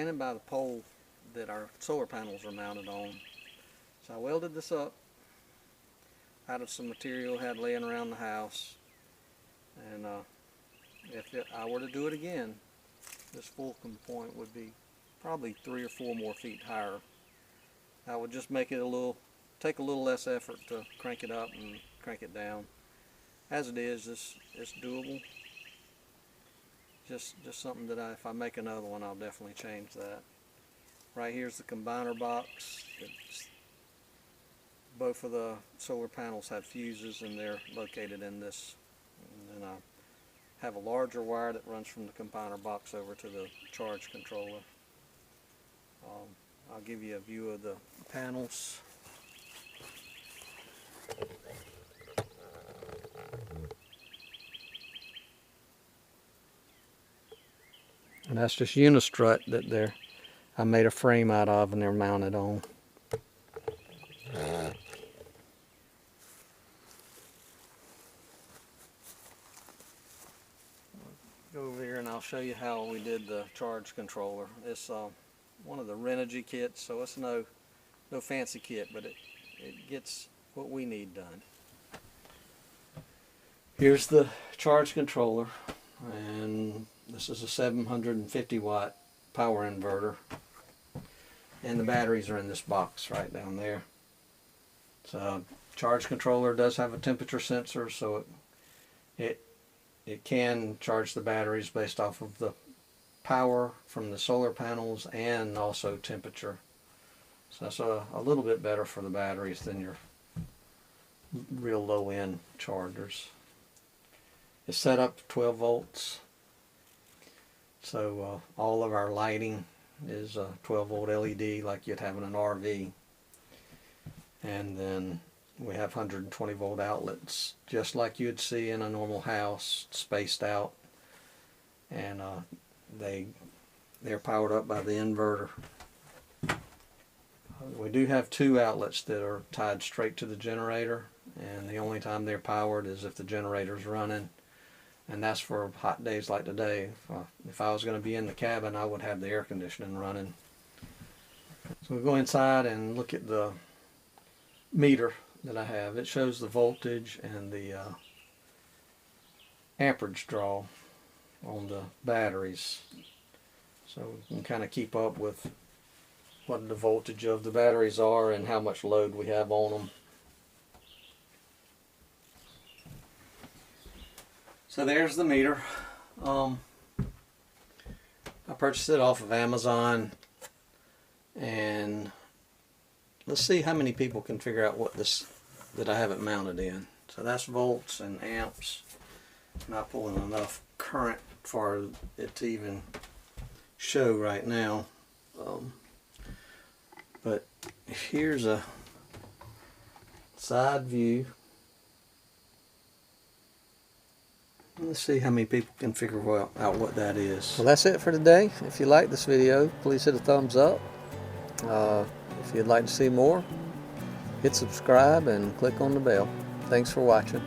standing by the pole that our solar panels are mounted on. So I welded this up out of some material I had laying around the house, and if I were to do it again, this fulcrum point would be probably 3 or 4 more feet higher. That would just make it take a little less effort to crank it up and crank it down. As it is, it's doable. Just something that if I make another one, I'll definitely change that. Right here's the combiner box. Both of the solar panels have fuses, and they're located in this. And then I have a larger wire that runs from the combiner box over to the charge controller. I'll give you a view of the panels. And that's just unistrut that I made a frame out of, and they're mounted on. Go over here and I'll show you how we did the charge controller. It's one of the Renogy kits, so it's no fancy kit, but it gets what we need done. Here's the charge controller, and this is a 750 watt power inverter, and the batteries are in this box right down there. So charge controller does have a temperature sensor, so it can charge the batteries based off of the power from the solar panels and also temperature. So that's a little bit better for the batteries than your real low end chargers. It's set up to 12 volts. So all of our lighting is a 12 volt LED like you'd have in an RV. And then we have 120 volt outlets just like you'd see in a normal house, spaced out. And they're powered up by the inverter. We do have 2 outlets that are tied straight to the generator, and the only time they're powered is if the generator's running, and that's for hot days like today. If I was going to be in the cabin, I would have the air conditioning running. So we'll go inside and look at the meter that I have. It shows the voltage and the amperage draw on the batteries, so we can kind of keep up with what the voltage of the batteries are and how much load we have on them. So there's the meter. I purchased it off of Amazon, and let's see how many people can figure out what that I have it mounted in. So that's volts and amps. Not pulling enough current for it to even show right now. But here's a side view. Let's see how many people can figure out what that is. Well, that's it for today. If you like this video, please hit a thumbs up. If you'd like to see more, hit subscribe and click on the bell. Thanks for watching.